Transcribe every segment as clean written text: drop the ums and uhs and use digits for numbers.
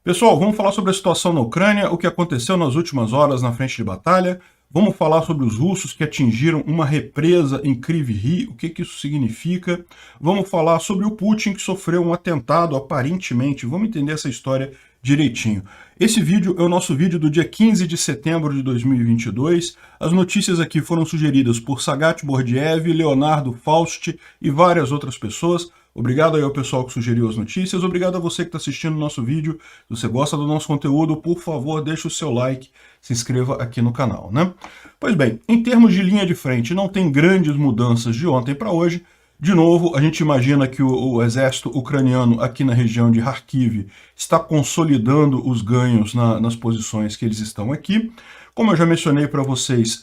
Pessoal, vamos falar sobre a situação na Ucrânia, o que aconteceu nas últimas horas na frente de batalha. Vamos falar sobre os russos que atingiram uma represa em Kryvyi Rih, o que isso significa. Vamos falar sobre o Putin que sofreu um atentado, aparentemente. Vamos entender essa história direitinho. Esse vídeo é o nosso vídeo do dia 15 de setembro de 2022. As notícias aqui foram sugeridas por Sagat Bordiev, Leonardo Faust e várias outras pessoas. Obrigado aí ao pessoal que sugeriu as notícias, obrigado a você que está assistindo o nosso vídeo. Se você gosta do nosso conteúdo, por favor, deixe o seu like, se inscreva aqui no canal, né? Pois bem, em termos de linha de frente, não tem grandes mudanças de ontem para hoje. De novo, a gente imagina que o exército ucraniano aqui na região de Kharkiv está consolidando os ganhos nas posições que eles estão aqui. Como eu já mencionei para vocês,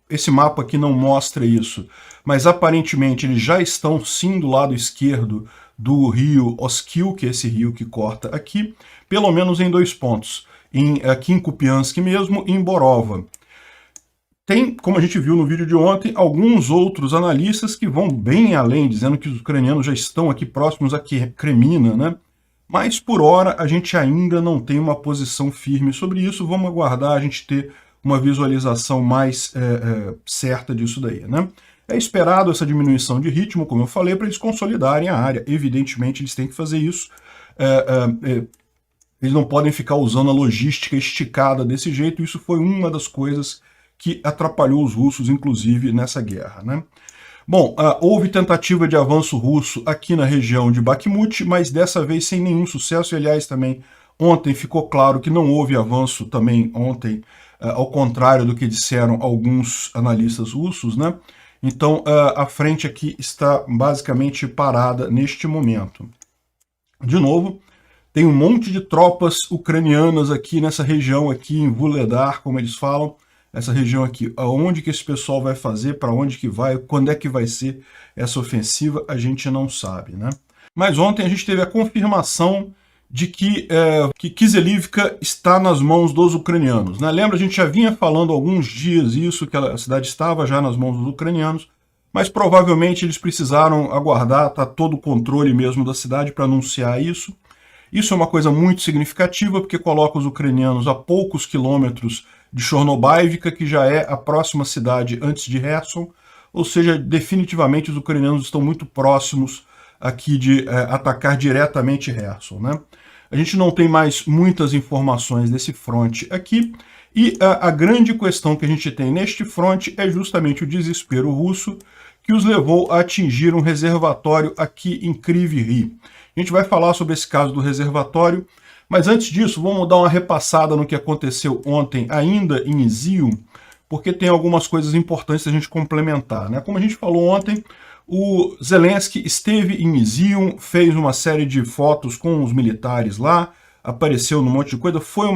esse mapa aqui não mostra isso, mas aparentemente eles já estão sim do lado esquerdo do rio Oskil, que é esse rio que corta aqui, pelo menos em dois pontos, aqui em Kupiansk mesmo e em Borova. Tem, como a gente viu no vídeo de ontem, alguns outros analistas que vão bem além, dizendo que os ucranianos já estão aqui próximos a Kremina, né? Mas, por hora, a gente ainda não tem uma posição firme sobre isso. Vamos aguardar a gente ter uma visualização mais certa disso daí, né? É esperado essa diminuição de ritmo, como eu falei, para eles consolidarem a área. Evidentemente, eles têm que fazer isso. Eles não podem ficar usando a logística esticada desse jeito. Isso foi uma das coisas que atrapalhou os russos, inclusive, nessa guerra, né? Bom, houve tentativa de avanço russo aqui na região de Bakhmut, mas dessa vez sem nenhum sucesso. E, aliás, também ontem ficou claro que não houve avanço também ontem, ao contrário do que disseram alguns analistas russos, né? Então, a frente aqui está basicamente parada neste momento. De novo, tem um monte de tropas ucranianas aqui nessa região aqui em Vuhledar, como eles falam, essa região aqui. Aonde que esse pessoal vai fazer, para onde que vai, quando é que vai ser essa ofensiva, a gente não sabe, né? Mas ontem a gente teve a confirmação de que Kiselivka está nas mãos dos ucranianos, né? Lembra, a gente já vinha falando há alguns dias isso, que a cidade estava já nas mãos dos ucranianos, mas provavelmente eles precisaram aguardar, tá todo o controle mesmo da cidade para anunciar isso. Isso é uma coisa muito significativa, porque coloca os ucranianos a poucos quilômetros de Chornobaivka, que já é a próxima cidade antes de Kherson, ou seja, definitivamente os ucranianos estão muito próximos aqui de atacar diretamente Kherson, né? A gente não tem mais muitas informações desse fronte aqui, e a grande questão que a gente tem neste fronte é justamente o desespero russo que os levou a atingir um reservatório aqui em Kryvyi Rih. A gente vai falar sobre esse caso do reservatório, mas antes disso, vamos dar uma repassada no que aconteceu ontem, ainda em Izium, porque tem algumas coisas importantes a gente complementar, né? Como a gente falou ontem, o Zelensky esteve em Izium, fez uma série de fotos com os militares lá, apareceu num monte de coisa, foi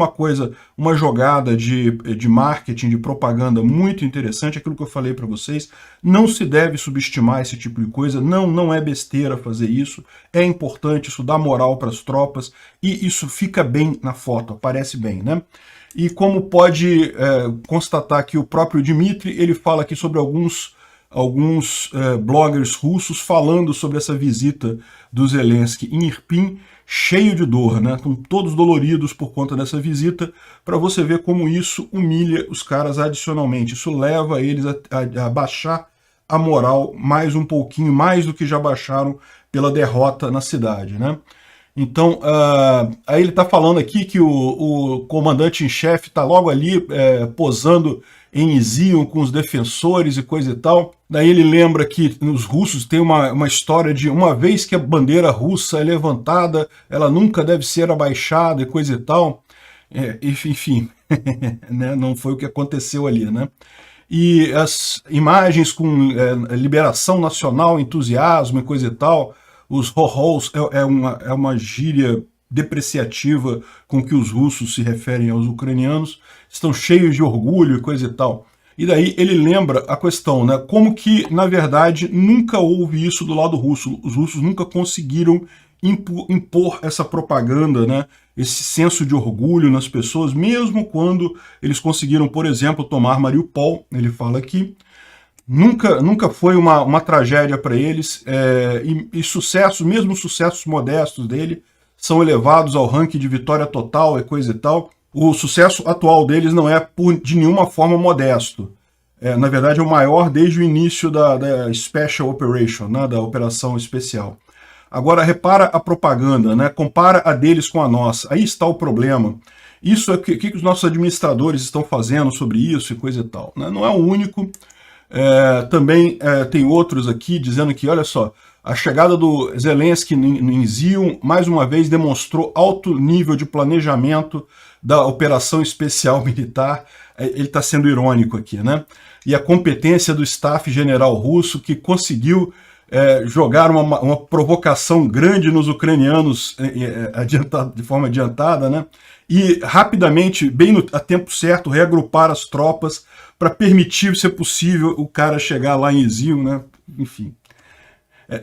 uma jogada de marketing, de propaganda muito interessante, aquilo que eu falei para vocês, não se deve subestimar esse tipo de coisa, não é besteira fazer isso, é importante, isso dá moral para as tropas, e isso fica bem na foto, aparece bem, né? E como pode constatar que o próprio Dmitry, ele fala aqui sobre alguns bloggers russos falando sobre essa visita do Zelensky em Irpin, cheio de dor, né? Estão todos doloridos por conta dessa visita, para você ver como isso humilha os caras adicionalmente. Isso leva eles a baixar a moral mais um pouquinho, mais do que já baixaram pela derrota na cidade, né? Então, aí ele está falando aqui que o comandante em chefe está logo ali posando em Izium com os defensores e coisa e tal. Daí ele lembra que os russos têm uma história de uma vez que a bandeira russa é levantada, ela nunca deve ser abaixada e coisa e tal. Enfim, né? Não foi o que aconteceu ali, né? E as imagens com liberação nacional, entusiasmo e coisa e tal, os ho-hos é uma gíria depreciativa com que os russos se referem aos ucranianos, estão cheios de orgulho e coisa e tal. E daí ele lembra a questão, né? Como que, na verdade, nunca houve isso do lado russo. Os russos nunca conseguiram impor essa propaganda, né? Esse senso de orgulho nas pessoas, mesmo quando eles conseguiram, por exemplo, tomar Mariupol, ele fala aqui. Nunca foi uma tragédia para eles, e sucessos, mesmo sucessos modestos dele, são elevados ao ranking de vitória total e coisa e tal. O sucesso atual deles não é de nenhuma forma modesto. Na verdade, é o maior desde o início da Special Operation, né, da operação especial. Agora, repara a propaganda, né, compara a deles com a nossa. Aí está o problema. Isso é o que os nossos administradores estão fazendo sobre isso e coisa e tal, né? Não é o único. Também tem outros aqui dizendo que, olha só, a chegada do Zelensky em Zion, mais uma vez, demonstrou alto nível de planejamento da operação especial militar. Ele está sendo irônico aqui, né? E a competência do staff general russo, que conseguiu jogar uma provocação grande nos ucranianos de forma adiantada, né? E rapidamente, bem a tempo certo, reagrupar as tropas para permitir, se possível, o cara chegar lá em Izium, né? Enfim.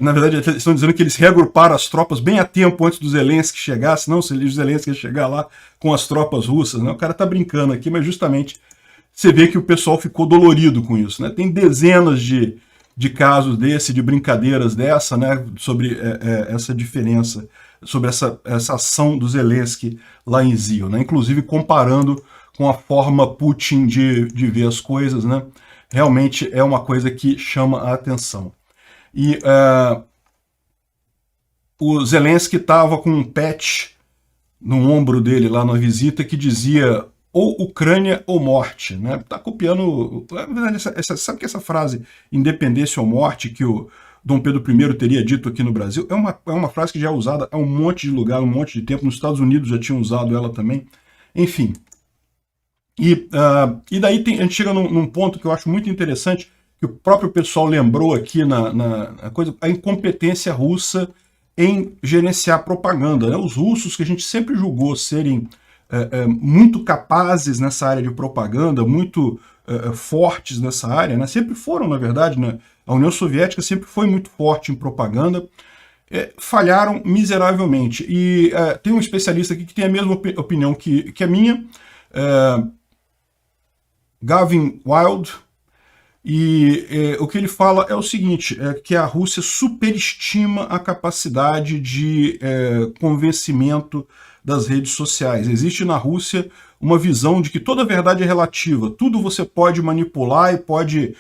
Na verdade, eles estão dizendo que eles reagruparam as tropas bem a tempo antes do Zelensky chegar, senão se o Zelensky ia chegar lá com as tropas russas, né? O cara tá brincando aqui, mas justamente você vê que o pessoal ficou dolorido com isso, né? Tem dezenas de casos de brincadeiras dessa, né? Sobre essa diferença, sobre essa ação do Zelensky lá em Zion, né? Inclusive comparando com a forma Putin de ver as coisas, né? Realmente é uma coisa que chama a atenção. E o Zelensky estava com um patch no ombro dele lá na visita que dizia ou Ucrânia ou morte, né? Tá copiando, na verdade, sabe que essa frase independência ou morte que o Dom Pedro I teria dito aqui no Brasil é uma frase que já é usada há um monte de lugar, um monte de tempo. Nos Estados Unidos já tinham usado ela também. Enfim. E daí a gente chega num ponto que eu acho muito interessante, que o próprio pessoal lembrou aqui na coisa, a incompetência russa em gerenciar propaganda, né? Os russos, que a gente sempre julgou serem muito capazes nessa área de propaganda, muito fortes nessa área, né? Sempre foram, na verdade, né? A União Soviética sempre foi muito forte em propaganda, falharam miseravelmente. E tem um especialista aqui que tem a mesma opinião que a minha, Gavin Wild, e o que ele fala é o seguinte, que a Rússia superestima a capacidade de convencimento das redes sociais. Existe na Rússia uma visão de que toda verdade é relativa, tudo você pode manipular e pode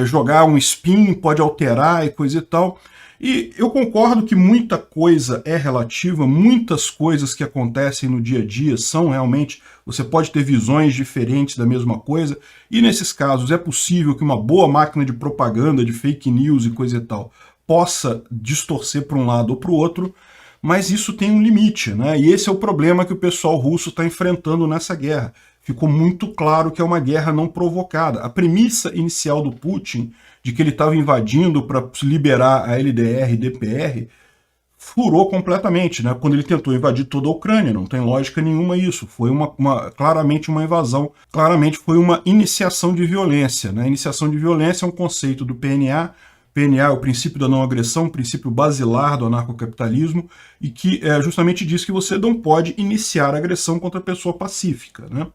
jogar um spin, pode alterar e coisa e tal. E eu concordo que muita coisa é relativa, muitas coisas que acontecem no dia a dia são realmente, você pode ter visões diferentes da mesma coisa, e nesses casos é possível que uma boa máquina de propaganda, de fake news e coisa e tal, possa distorcer para um lado ou para o outro, mas isso tem um limite, né? E esse é o problema que o pessoal russo está enfrentando nessa guerra. Ficou muito claro que é uma guerra não provocada. A premissa inicial do Putin, de que ele estava invadindo para liberar a LDR e DPR, furou completamente, né? Quando ele tentou invadir toda a Ucrânia. Não tem lógica nenhuma isso. Foi claramente uma invasão, claramente foi uma iniciação de violência, né? Iniciação de violência é um conceito do PNA. PNA é o princípio da não agressão, o princípio basilar do anarcocapitalismo, e que justamente diz que você não pode iniciar agressão contra a pessoa pacífica, né?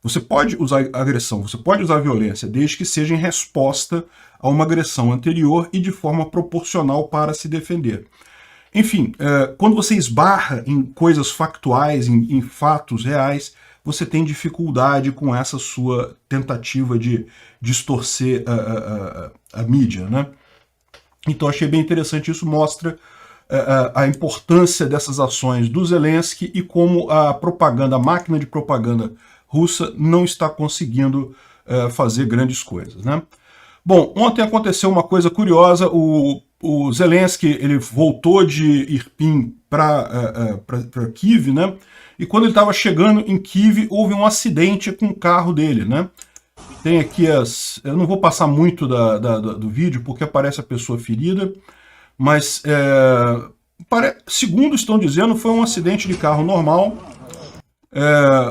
Você pode usar agressão, você pode usar violência, desde que seja em resposta a uma agressão anterior e de forma proporcional para se defender. Enfim, quando você esbarra em coisas factuais, em fatos reais, você tem dificuldade com essa sua tentativa de distorcer a mídia, né? Então achei bem interessante, isso mostra a importância dessas ações do Zelensky e como a propaganda, a máquina de propaganda russa não está conseguindo fazer grandes coisas, né? Bom, ontem aconteceu uma coisa curiosa, o Zelensky ele voltou de Irpin para Kiev, né? E quando ele estava chegando em Kiev, houve um acidente com o carro dele, né? Tem aqui eu não vou passar muito do vídeo, porque aparece a pessoa ferida, mas, segundo estão dizendo, foi um acidente de carro normal.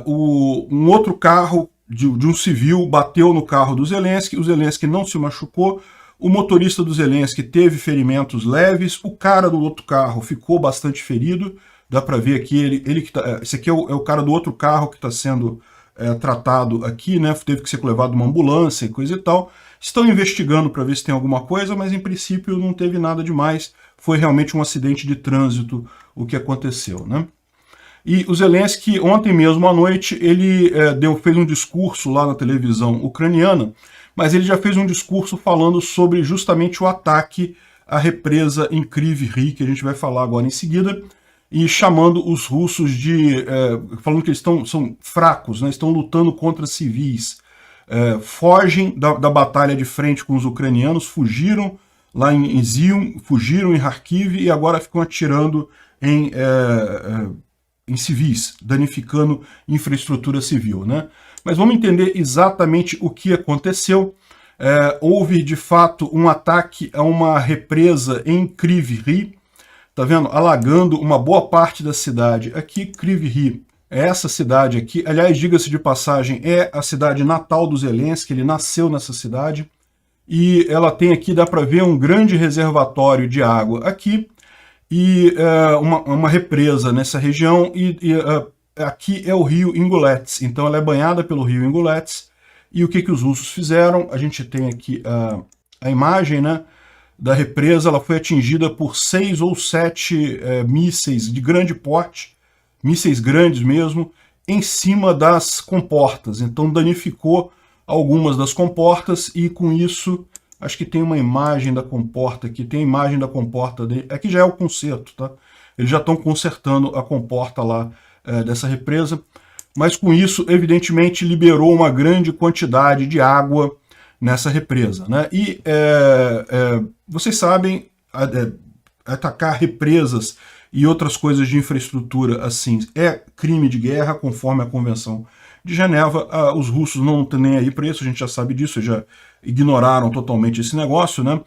Um outro carro de um civil bateu no carro do Zelensky, o Zelensky não se machucou, o motorista do Zelensky teve ferimentos leves, o cara do outro carro ficou bastante ferido, dá para ver aqui, esse aqui é o cara do outro carro que está sendo tratado aqui, né? Teve que ser levado uma ambulância e coisa e tal. Estão investigando para ver se tem alguma coisa, mas em princípio não teve nada demais. Foi realmente um acidente de trânsito o que aconteceu, né? E o Zelensky, ontem mesmo à noite, ele fez um discurso lá na televisão ucraniana, mas ele já fez um discurso falando sobre justamente o ataque à represa em Kryvyi Rih, que a gente vai falar agora em seguida, e chamando os russos de... falando que eles são fracos, né, estão lutando contra civis, fogem da batalha de frente com os ucranianos, fugiram lá em Zium, fugiram em Kharkiv e agora ficam atirando em civis, danificando infraestrutura civil, né? Mas vamos entender exatamente o que aconteceu. Houve, de fato, um ataque a uma represa em Kryvyi Rih, tá vendo? Alagando uma boa parte da cidade. Aqui, Kryvyi Rih, é essa cidade aqui. Aliás, diga-se de passagem, é a cidade natal do Zelensky, ele nasceu nessa cidade. E ela tem aqui, dá para ver, um grande reservatório de água aqui, e uma represa nessa região, aqui é o rio Ingulets, então ela é banhada pelo rio Ingulets, e o que os russos fizeram? A gente tem aqui a imagem, né, da represa. Ela foi atingida por 6 ou 7 mísseis de grande porte, mísseis grandes mesmo, em cima das comportas, então danificou algumas das comportas, e com isso... Acho que tem uma imagem da comporta aqui, tem a imagem da comporta dele. Aqui já é o conserto, tá? Eles já estão consertando a comporta lá dessa represa, mas com isso, evidentemente, liberou uma grande quantidade de água nessa represa, né? E vocês sabem, atacar represas e outras coisas de infraestrutura assim é crime de guerra, conforme a Convenção de Geneva. Os russos não estão nem aí para isso, a gente já sabe disso, já ignoraram totalmente esse negócio, né?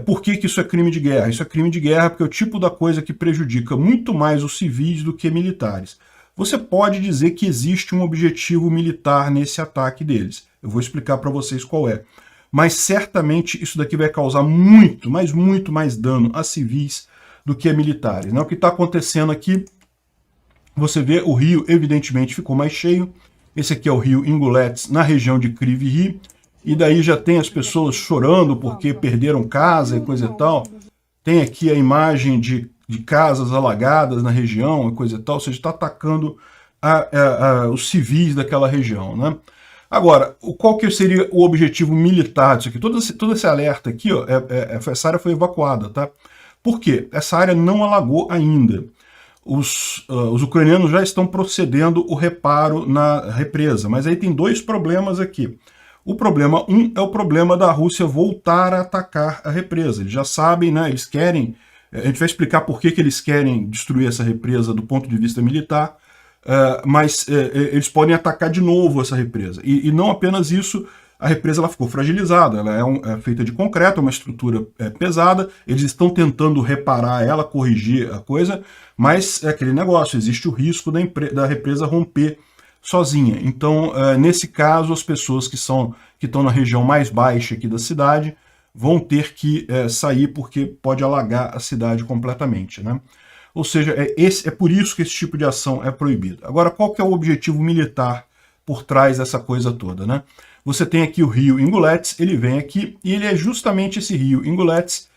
Por que isso é crime de guerra? Isso é crime de guerra porque é o tipo da coisa que prejudica muito mais os civis do que militares. Você pode dizer que existe um objetivo militar nesse ataque deles. Eu vou explicar para vocês qual é. Mas certamente isso daqui vai causar muito, mas muito mais dano a civis do que a militares, né? O que está acontecendo aqui, você vê o rio evidentemente ficou mais cheio. Esse aqui é o rio Ingulets, na região de Kryvyi Rih. E daí já tem as pessoas chorando porque perderam casa e coisa e tal. Tem aqui a imagem de casas alagadas na região e coisa e tal. Ou seja, está atacando os civis daquela região, né? Agora, qual que seria o objetivo militar disso aqui? Todo esse alerta aqui, ó, essa área foi evacuada, tá? Por quê? Essa área não alagou ainda. Os ucranianos já estão procedendo o reparo na represa, mas aí tem dois problemas aqui. O problema é o problema da Rússia voltar a atacar a represa. Eles já sabem, né? Eles querem... A gente vai explicar por que eles querem destruir essa represa do ponto de vista militar, mas eles podem atacar de novo essa represa. E não apenas isso, a represa ela ficou fragilizada, ela é feita de concreto, é uma estrutura pesada, eles estão tentando reparar ela, corrigir a coisa, mas é aquele negócio, existe o risco da represa romper sozinha. Então, nesse caso, as pessoas que estão na região mais baixa aqui da cidade vão ter que sair porque pode alagar a cidade completamente, né? Ou seja, é por isso que esse tipo de ação é proibido. Agora, qual que é o objetivo militar por trás dessa coisa toda, né? Você tem aqui o rio Ingulets, ele vem aqui, e ele é justamente esse rio Ingulets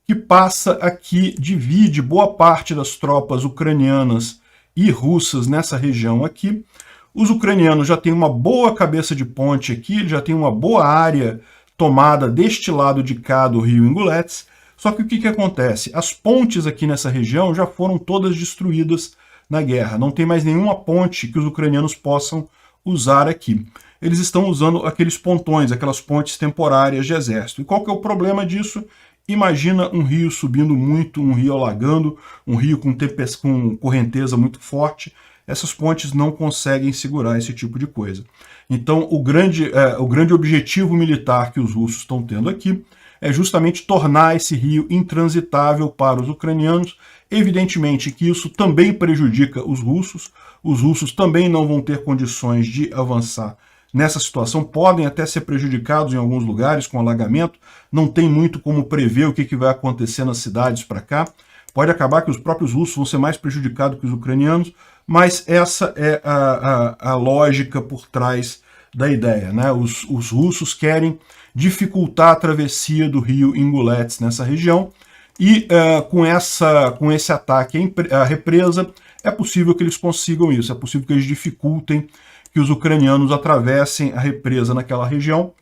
que passa aqui, divide boa parte das tropas ucranianas e russas nessa região aqui. Os ucranianos já têm uma boa cabeça de ponte aqui, já tem uma boa área tomada deste lado de cá do rio Ingulets, só que o que acontece? As pontes aqui nessa região já foram todas destruídas na guerra, não tem mais nenhuma ponte que os ucranianos possam usar aqui. Eles estão usando aqueles pontões, aquelas pontes temporárias de exército. E qual que é o problema disso? Imagina um rio subindo muito, um rio alagando, um rio com correnteza muito forte. Essas pontes não conseguem segurar esse tipo de coisa. Então, o grande objetivo militar que os russos estão tendo aqui é justamente tornar esse rio intransitável para os ucranianos. Evidentemente que isso também prejudica os russos também não vão ter condições de avançar nessa situação, podem até ser prejudicados em alguns lugares com alagamento, não tem muito como prever o que vai acontecer nas cidades para cá, pode acabar que os próprios russos vão ser mais prejudicados que os ucranianos, mas essa é a lógica por trás da ideia, né? Os russos querem dificultar a travessia do rio Ingulets nessa região, e com esse ataque à represa, é possível que eles consigam isso, é possível que eles dificultem que os ucranianos atravessem a represa naquela região.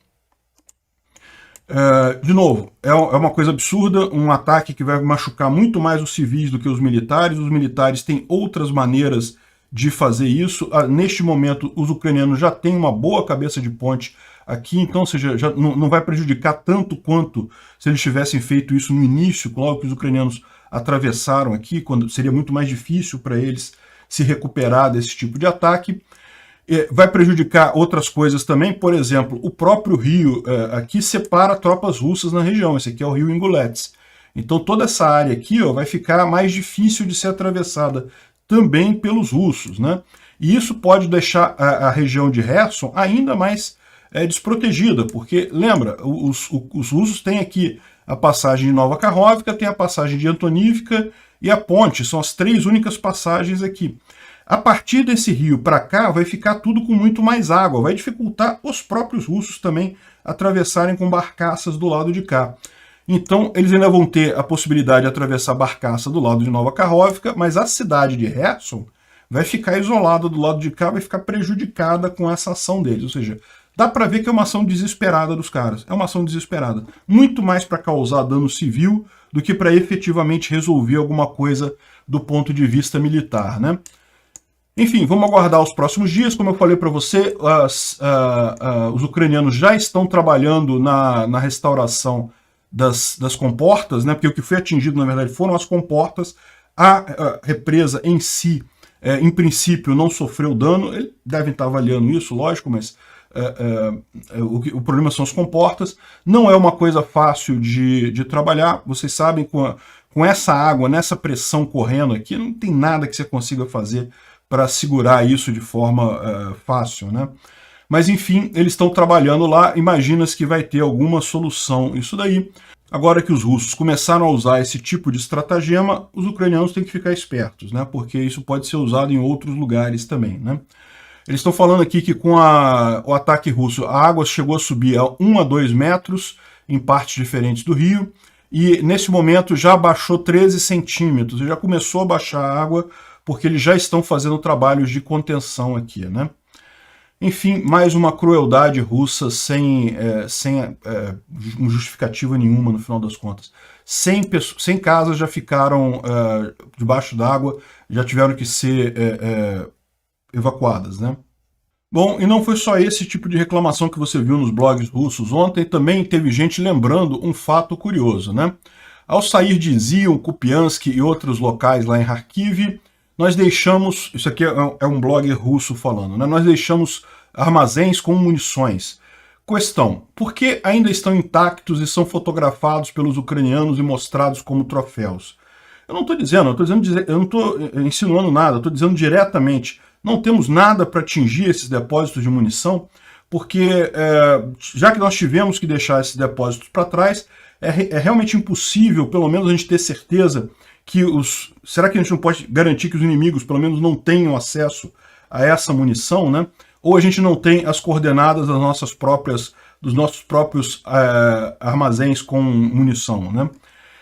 De novo, é uma coisa absurda, um ataque que vai machucar muito mais os civis do que os militares têm outras maneiras de fazer isso. Neste momento, os ucranianos já têm uma boa cabeça de ponte aqui, então, ou seja, já não vai prejudicar tanto quanto se eles tivessem feito isso no início, logo que os ucranianos atravessaram aqui, quando seria muito mais difícil para eles se recuperar desse tipo de ataque. Vai prejudicar outras coisas também, por exemplo, o próprio rio aqui separa tropas russas na região, esse aqui é o rio Ingulets. Então toda essa área aqui vai ficar mais difícil de ser atravessada também pelos russos, né? E isso pode deixar a região de Kherson ainda mais desprotegida, porque, lembra, os russos têm aqui a passagem de Nova Kakhovka, tem a passagem de Antonivka e a ponte, são as 3 únicas passagens aqui. A partir desse rio para cá vai ficar tudo com muito mais água, vai dificultar os próprios russos também atravessarem com barcaças do lado de cá. Então eles ainda vão ter a possibilidade de atravessar a barcaça do lado de Nova Kakhovka, mas a cidade de Kherson vai ficar isolada do lado de cá, vai ficar prejudicada com essa ação deles. Ou seja, dá para ver que é uma ação desesperada dos caras, é uma ação desesperada. Muito mais para causar dano civil do que para efetivamente resolver alguma coisa do ponto de vista militar, né? Enfim, vamos aguardar os próximos dias. Como eu falei para você, os ucranianos já estão trabalhando na restauração das comportas, né? Porque o que foi atingido, na verdade, foram as comportas. A represa em si, em princípio, não sofreu dano. Eles devem estar avaliando isso, lógico, mas o problema são as comportas. Não é uma coisa fácil de trabalhar. Vocês sabem, com essa água, nessa pressão correndo aqui, não tem nada que você consiga fazer para segurar isso de forma fácil, né? Mas enfim, eles estão trabalhando lá, imagina-se que vai ter alguma solução isso daí. Agora que os russos começaram a usar esse tipo de estratagema, os ucranianos têm que ficar espertos, né? Porque isso pode ser usado em outros lugares também, né? Eles estão falando aqui que com o ataque russo, a água chegou a subir a 1 a 2 metros em partes diferentes do rio, e nesse momento já baixou 13 centímetros, já começou a baixar a água, porque eles já estão fazendo trabalhos de contenção aqui, né? Enfim, mais uma crueldade russa sem justificativa nenhuma, no final das contas. 100 casas já ficaram debaixo d'água, já tiveram que ser evacuadas, né? Bom, e não foi só esse tipo de reclamação que você viu nos blogs russos ontem, também teve gente lembrando um fato curioso, né? Ao sair de Zion, Kupiansk e outros locais lá em Kharkiv, nós deixamos, isso aqui é um blog russo falando, né? Nós deixamos armazéns com munições. Questão, por que ainda estão intactos e são fotografados pelos ucranianos e mostrados como troféus? Eu não estou dizendo, eu não estou insinuando nada, eu estou dizendo diretamente, não temos nada para atingir esses depósitos de munição, porque já que nós tivemos que deixar esses depósitos para trás, é realmente impossível, pelo menos a gente ter certeza que será que a gente não pode garantir que os inimigos, pelo menos, não tenham acesso a essa munição, né? Ou a gente não tem as coordenadas dos nossos próprios armazéns com munição, né?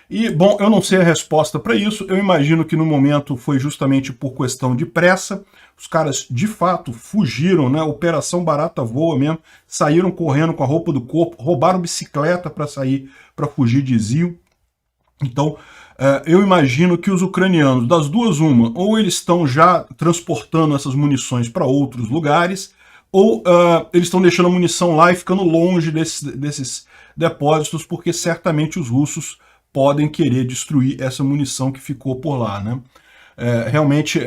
E, bom, eu não sei a resposta para isso, eu imagino que no momento foi justamente por questão de pressa, os caras de fato fugiram, né? Operação barata voa mesmo, saíram correndo com a roupa do corpo, roubaram bicicleta para fugir de Zion. Então, eu imagino que os ucranianos, das duas uma, ou eles estão já transportando essas munições para outros lugares, ou eles estão deixando a munição lá e ficando longe desses depósitos, porque certamente os russos podem querer destruir essa munição que ficou por lá, né? Realmente,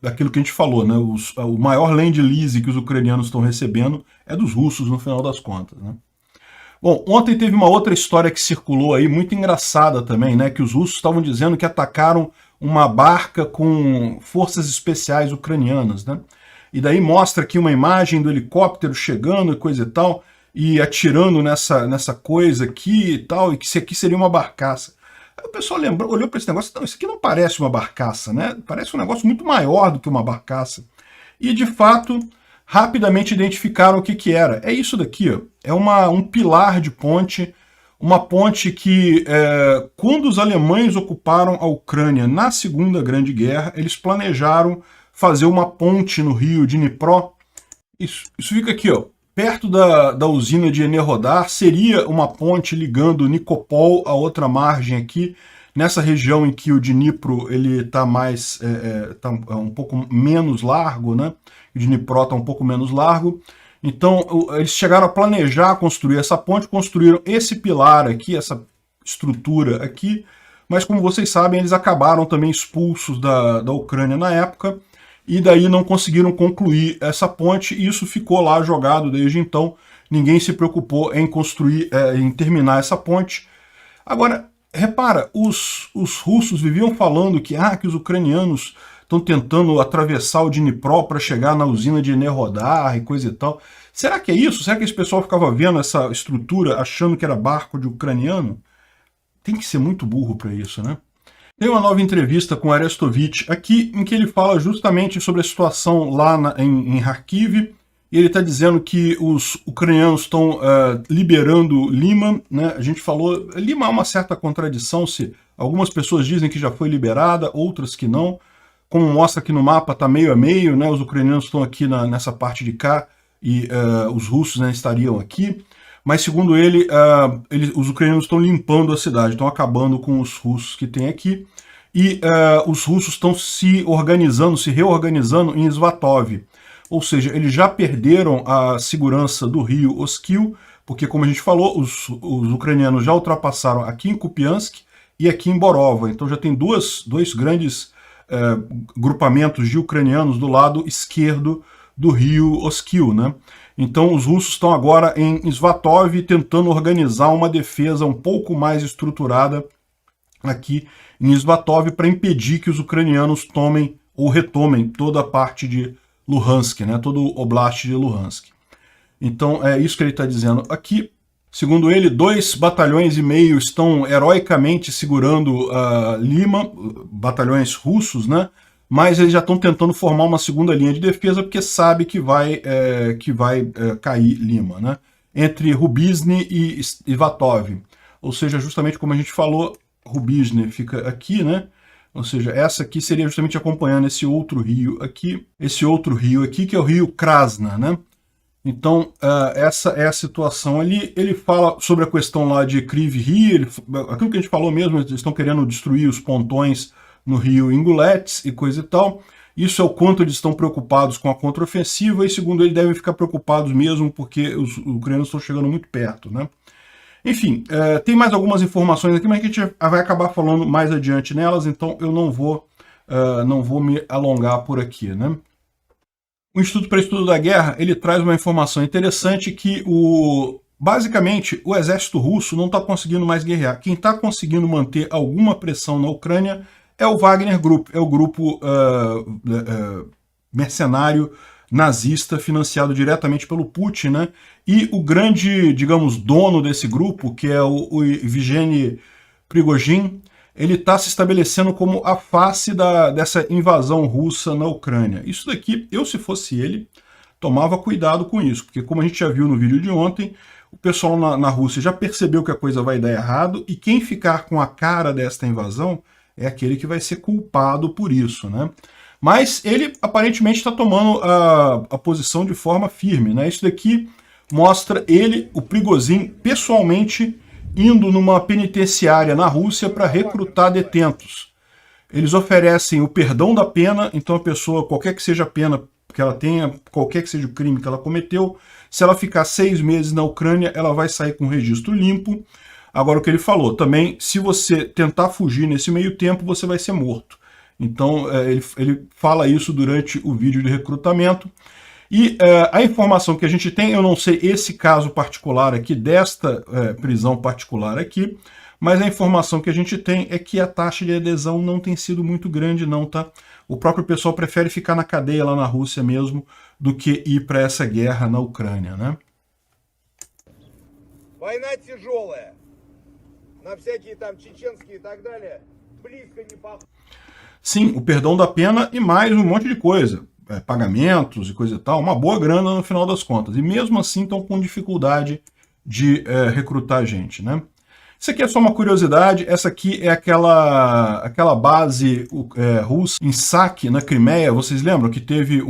aquilo que a gente falou, né? O maior land-lease que os ucranianos estão recebendo é dos russos, no final das contas, né? Bom, ontem teve uma outra história que circulou aí, muito engraçada também, né? Que os russos estavam dizendo que atacaram uma barca com forças especiais ucranianas, né? E daí mostra aqui uma imagem do helicóptero chegando e coisa e tal, e atirando nessa coisa aqui e tal, e que isso aqui seria uma barcaça. Aí o pessoal olhou para esse negócio, não, isso aqui não parece uma barcaça, né? Parece um negócio muito maior do que uma barcaça. E de fato, rapidamente identificaram o que era. É isso daqui, ó. É um pilar de ponte, uma ponte que, quando os alemães ocuparam a Ucrânia na Segunda Grande Guerra, eles planejaram fazer uma ponte no rio Dnipro. Isso fica aqui, ó, perto da usina de Enerhodar. Seria uma ponte ligando Nikopol à outra margem aqui, nessa região em que o Dnipro está mais, tá um pouco menos largo, né? O Dnipro está um pouco menos largo. Então, eles chegaram a planejar construir essa ponte, construíram esse pilar aqui, essa estrutura aqui, mas como vocês sabem, eles acabaram também expulsos da Ucrânia na época, e daí não conseguiram concluir essa ponte, e isso ficou lá jogado desde então. Ninguém se preocupou em construir, em terminar essa ponte. Agora, repara, os russos viviam falando que os ucranianos estão tentando atravessar o Dnipro para chegar na usina de Enerhodar e coisa e tal. Será que é isso? Será que esse pessoal ficava vendo essa estrutura achando que era barco de ucraniano? Tem que ser muito burro para isso, né? Tem uma nova entrevista com Arestovich aqui, em que ele fala justamente sobre a situação lá em Kharkiv, e ele está dizendo que os ucranianos estão liberando Lima, né? A gente falou, Lima há uma certa contradição, se algumas pessoas dizem que já foi liberada, outras que não. Como mostra aqui no mapa, está meio a meio, né? Os ucranianos estão aqui nessa parte de cá e os russos, né, estariam aqui. Mas segundo ele, os ucranianos estão limpando a cidade, estão acabando com os russos que tem aqui. E os russos estão se reorganizando em Svatov. Ou seja, eles já perderam a segurança do rio Oskil, porque, como a gente falou, os ucranianos já ultrapassaram aqui em Kupiansk e aqui em Borova. Então já tem dois grandes grupamentos de ucranianos do lado esquerdo do rio Oskil, né? Então os russos estão agora em Svatov tentando organizar uma defesa um pouco mais estruturada aqui em Svatov para impedir que os ucranianos tomem ou retomem toda a parte de Luhansk, né? Todo o oblast de Luhansk. Então é isso que ele está dizendo aqui. Segundo ele, 2,5 batalhões estão heroicamente segurando Lima, batalhões russos, né? Mas eles já estão tentando formar uma segunda linha de defesa porque sabe que vai cair Lima, né? Entre Rubizny e Svatov. Ou seja, justamente como a gente falou, Rubizny fica aqui, né? Ou seja, essa aqui seria justamente acompanhando esse outro rio aqui, que é o rio Krasna, né? Então, essa é a situação ali. Ele fala sobre a questão lá de Kryvyi Rih, aquilo que a gente falou mesmo, eles estão querendo destruir os pontões no rio Ingulets e coisa e tal. Isso é o quanto eles estão preocupados com a contraofensiva, e segundo ele, devem ficar preocupados mesmo, porque os ucranianos estão chegando muito perto, né? Enfim, tem mais algumas informações aqui, mas a gente vai acabar falando mais adiante nelas, então eu não vou me alongar por aqui, né? O Instituto para Estudo da Guerra, ele traz uma informação interessante que, basicamente, o exército russo não está conseguindo mais guerrear. Quem está conseguindo manter alguma pressão na Ucrânia é o Wagner Group, é o grupo mercenário nazista financiado diretamente pelo Putin, né? E o grande, digamos, dono desse grupo, que é o Evgeny Prigozhin, ele está se estabelecendo como a face dessa invasão russa na Ucrânia. Isso daqui, eu se fosse ele, tomava cuidado com isso, porque como a gente já viu no vídeo de ontem, o pessoal na Rússia já percebeu que a coisa vai dar errado, e quem ficar com a cara desta invasão é aquele que vai ser culpado por isso, né? Mas ele aparentemente está tomando a posição de forma firme, né? Isso daqui mostra ele, o Prigozhin, pessoalmente indo numa penitenciária na Rússia para recrutar detentos. Eles oferecem o perdão da pena, então a pessoa, qualquer que seja a pena que ela tenha, qualquer que seja o crime que ela cometeu, se ela ficar 6 meses na Ucrânia, ela vai sair com registro limpo. Agora, o que ele falou, também, se você tentar fugir nesse meio tempo, você vai ser morto. Então, ele fala isso durante o vídeo de recrutamento. E a informação que a gente tem, eu não sei esse caso particular aqui, desta prisão particular aqui, mas a informação que a gente tem é que a taxa de adesão não tem sido muito grande não, tá? O próprio pessoal prefere ficar na cadeia lá na Rússia mesmo do que ir para essa guerra na Ucrânia, né? Война тяжелая. На всякие там чеченские и так далее. Близко не похоже. Sim, o perdão da pena e mais um monte de coisa. Pagamentos e coisa e tal, uma boa grana no final das contas. E mesmo assim estão com dificuldade de recrutar gente, né? Isso aqui é só uma curiosidade, essa aqui é aquela base russa em Saki, na Crimeia. Vocês lembram que teve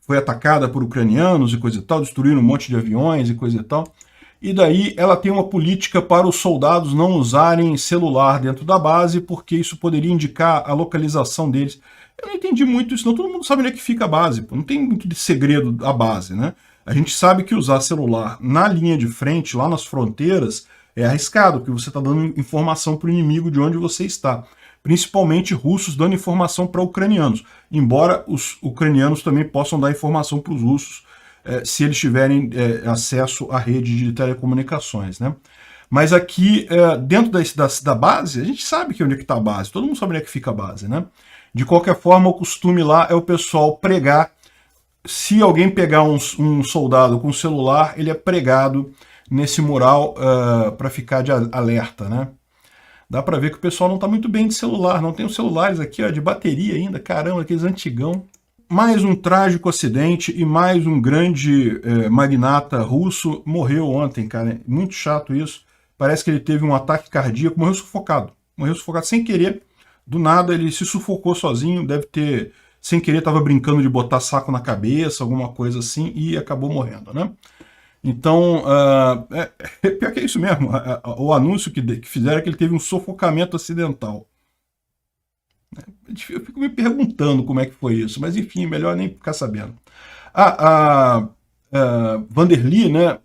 foi atacada por ucranianos e coisa e tal, destruíram um monte de aviões e coisa e tal. E daí ela tem uma política para os soldados não usarem celular dentro da base, porque isso poderia indicar a localização deles. Eu não entendi muito isso, não. Todo mundo sabe onde é que fica a base, pô. Não tem muito de segredo a base, né? A gente sabe que usar celular na linha de frente, lá nas fronteiras, é arriscado, porque você está dando informação para o inimigo de onde você está. Principalmente russos dando informação para ucranianos. Embora os ucranianos também possam dar informação para os russos, se eles tiverem acesso à rede de telecomunicações, né? Mas aqui, dentro da base, a gente sabe que onde é que está a base. Todo mundo sabe onde é que fica a base, né? De qualquer forma, o costume lá é o pessoal pregar. Se alguém pegar um soldado com celular, ele é pregado nesse mural para ficar de alerta, né? Dá para ver que o pessoal não está muito bem de celular. Não tem os celulares aqui, ó, de bateria ainda. Caramba, aqueles antigão. Mais um trágico acidente e mais um grande magnata russo morreu ontem, cara. Muito chato isso. Parece que ele teve um ataque cardíaco, morreu sufocado. Morreu sufocado sem querer. Do nada ele se sufocou sozinho, deve ter, sem querer, estava brincando de botar saco na cabeça, alguma coisa assim, e acabou morrendo, né? Então, pior que é isso mesmo. O anúncio que fizeram é que ele teve um sufocamento acidental. Eu fico me perguntando como é que foi isso, mas enfim, melhor nem ficar sabendo. A von der Leyen, né?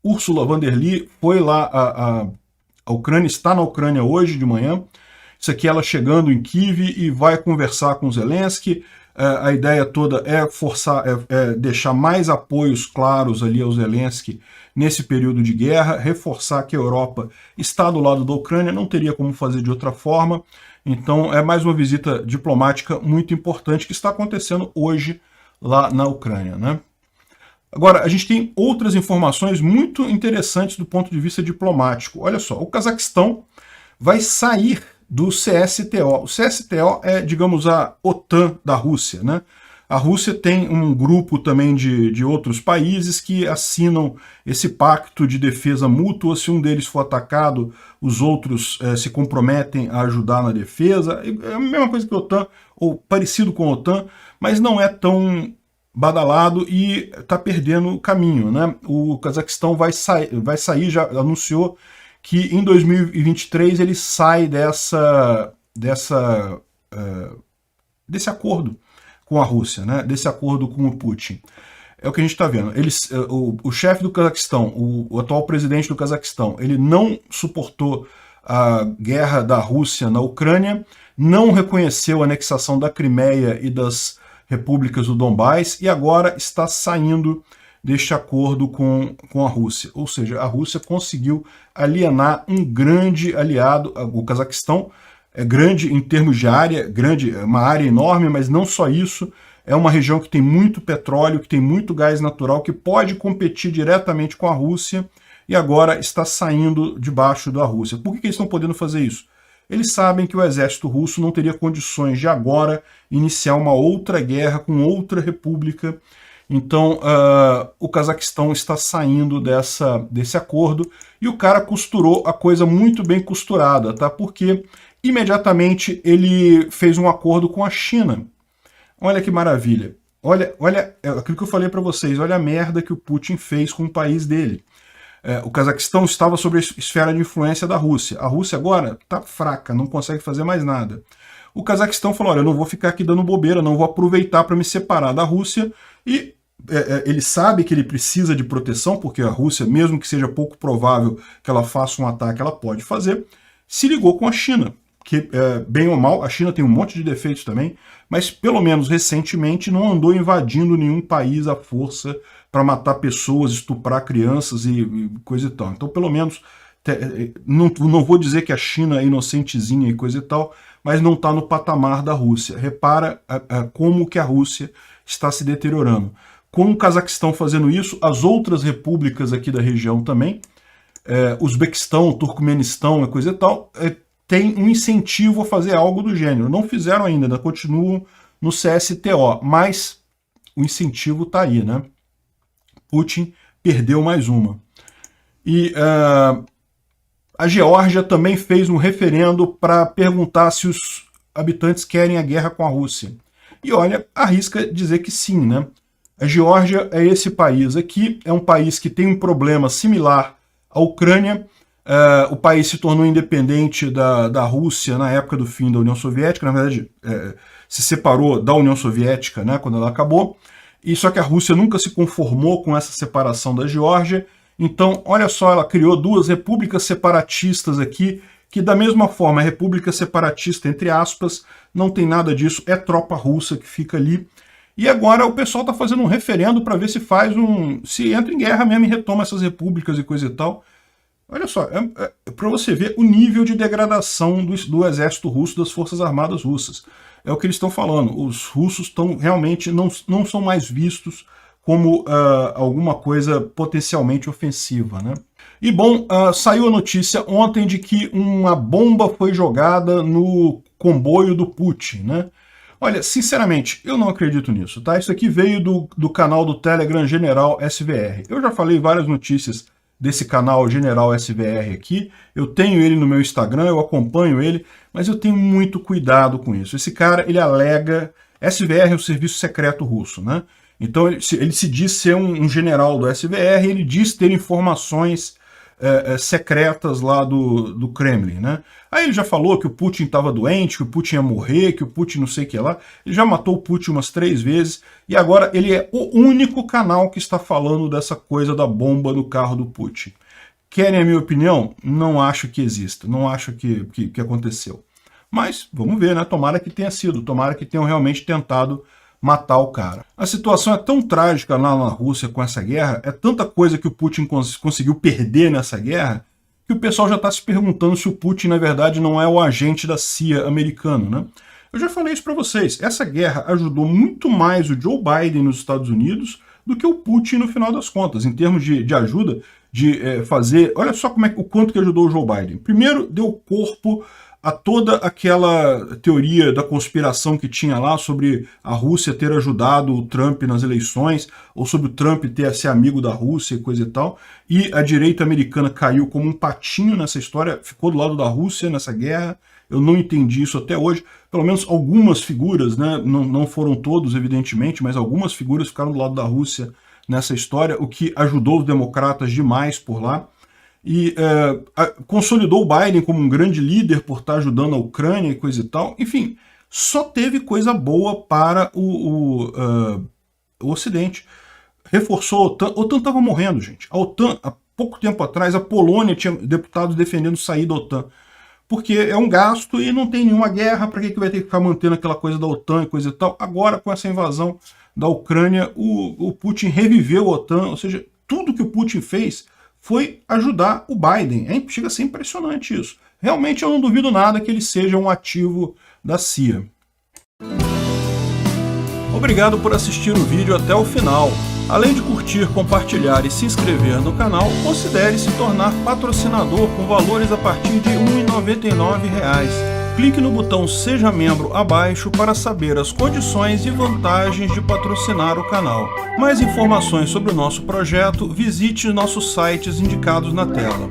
Ursula von der Leyen foi lá, a Ucrânia, está na Ucrânia hoje de manhã. Isso aqui ela chegando em Kiev e vai conversar com Zelensky. A ideia toda é deixar mais apoios claros ali ao Zelensky nesse período de guerra, reforçar que a Europa está do lado da Ucrânia, não teria como fazer de outra forma. Então é mais uma visita diplomática muito importante que está acontecendo hoje lá na Ucrânia, né? Agora, a gente tem outras informações muito interessantes do ponto de vista diplomático. Olha só, o Cazaquistão vai sair do CSTO. O CSTO é, digamos, a OTAN da Rússia, né? A Rússia tem um grupo também de outros países que assinam esse pacto de defesa mútua. Se um deles for atacado, os outros se comprometem a ajudar na defesa. É a mesma coisa que a OTAN, ou parecido com a OTAN, mas não é tão badalado e está perdendo o caminho, né? O Cazaquistão vai sair, já anunciou que em 2023 ele sai desse acordo com a Rússia, né? Desse acordo com o Putin. É o que a gente está vendo. O chefe do Cazaquistão, o atual presidente do Cazaquistão, ele não suportou a guerra da Rússia na Ucrânia, não reconheceu a anexação da Crimeia e das repúblicas do Donbás e agora está saindo deste acordo com a Rússia. Ou seja, a Rússia conseguiu alienar um grande aliado. O Cazaquistão é grande em termos de área, uma área enorme, mas não só isso, é uma região que tem muito petróleo, que tem muito gás natural, que pode competir diretamente com a Rússia e agora está saindo debaixo da Rússia. Por que eles estão podendo fazer isso? Eles sabem que o exército russo não teria condições de agora iniciar uma outra guerra com outra república. Então, o Cazaquistão está saindo desse acordo e o cara costurou a coisa muito bem costurada, tá? Porque imediatamente ele fez um acordo com a China. Olha que maravilha. Olha aquilo que eu falei para vocês, olha a merda que o Putin fez com o país dele. O Cazaquistão estava sob a esfera de influência da Rússia. A Rússia agora está fraca, não consegue fazer mais nada. O Cazaquistão falou, olha, eu não vou ficar aqui dando bobeira, não vou aproveitar para me separar da Rússia. E ele sabe que ele precisa de proteção, porque a Rússia, mesmo que seja pouco provável que ela faça um ataque, ela pode fazer. Se ligou com a China, que bem ou mal, a China tem um monte de defeitos também, mas pelo menos recentemente não andou invadindo nenhum país à força para matar pessoas, estuprar crianças e coisa e tal. Então, pelo menos, não vou dizer que a China é inocentezinha e coisa e tal, mas não está no patamar da Rússia. Repara como que a Rússia está se deteriorando. Com o Cazaquistão fazendo isso, as outras repúblicas aqui da região também, Uzbequistão, Turcomenistão e coisa e tal, tem um incentivo a fazer algo do gênero. Não fizeram ainda, continuam no CSTO, mas o incentivo está aí, né? Putin perdeu mais uma. E A Geórgia também fez um referendo para perguntar se os habitantes querem a guerra com a Rússia. E olha, arrisca dizer que sim, né? A Geórgia é esse país aqui, é um país que tem um problema similar à Ucrânia. O país se tornou independente da Rússia na época do fim da União Soviética, na verdade se separou da União Soviética, né, quando ela acabou, e só que a Rússia nunca se conformou com essa separação da Geórgia. Então, olha só, ela criou duas repúblicas separatistas aqui, que da mesma forma, a república separatista, entre aspas, não tem nada disso, é tropa russa que fica ali. E agora o pessoal está fazendo um referendo para ver se se entra em guerra mesmo e retoma essas repúblicas e coisa e tal. Olha só, para você ver o nível de degradação do exército russo, das forças armadas russas. É o que eles estão falando, os russos realmente não são mais vistos como alguma coisa potencialmente ofensiva, né? E bom, saiu a notícia ontem de que uma bomba foi jogada no comboio do Putin, né? Olha, sinceramente, eu não acredito nisso, tá? Isso aqui veio do canal do Telegram General SVR. Eu já falei várias notícias desse canal General SVR aqui, eu tenho ele no meu Instagram, eu acompanho ele, mas eu tenho muito cuidado com isso. Esse cara, ele alega... SVR é o Serviço Secreto Russo, né? Então ele se diz ser um general do SVR, ele diz ter informações secretas lá do Kremlin, né? Aí ele já falou que o Putin estava doente, que o Putin ia morrer, que o Putin não sei o que lá. Ele já matou o Putin umas 3 vezes e agora ele é o único canal que está falando dessa coisa da bomba no carro do Putin. Querem a minha opinião? Não acho que exista, não acho que aconteceu. Mas vamos ver, né? Tomara que tenha sido, tomara que tenham realmente tentado matar o cara. A situação é tão trágica lá na Rússia com essa guerra, é tanta coisa que o Putin conseguiu perder nessa guerra, que o pessoal já está se perguntando se o Putin, na verdade, não é o agente da CIA americano, né? Eu já falei isso para vocês, essa guerra ajudou muito mais o Joe Biden nos Estados Unidos do que o Putin no final das contas, em termos de ajuda, de fazer... Olha só o quanto que ajudou o Joe Biden. Primeiro, deu corpo a toda aquela teoria da conspiração que tinha lá sobre a Rússia ter ajudado o Trump nas eleições, ou sobre o Trump ser amigo da Rússia e coisa e tal, e a direita americana caiu como um patinho nessa história, ficou do lado da Rússia nessa guerra. Eu não entendi isso até hoje, pelo menos algumas figuras, né, não foram todos evidentemente, mas algumas figuras ficaram do lado da Rússia nessa história, o que ajudou os democratas demais por lá. E consolidou o Biden como um grande líder por estar ajudando a Ucrânia e coisa e tal. Enfim, só teve coisa boa para o Ocidente. Reforçou a OTAN. A OTAN estava morrendo, gente. A OTAN, há pouco tempo atrás, a Polônia tinha deputados defendendo sair da OTAN. Porque é um gasto e não tem nenhuma guerra, para que vai ter que ficar mantendo aquela coisa da OTAN e coisa e tal. Agora, com essa invasão da Ucrânia, o Putin reviveu a OTAN, ou seja, tudo que o Putin fez foi ajudar o Biden. Chega a ser impressionante isso. Realmente eu não duvido nada que ele seja um ativo da CIA. Obrigado por assistir o vídeo até o final. Além de curtir, compartilhar e se inscrever no canal, considere se tornar patrocinador com valores a partir de R$ 1,99. Clique no botão Seja Membro abaixo para saber as condições e vantagens de patrocinar o canal. Mais informações sobre o nosso projeto, visite nossos sites indicados na tela.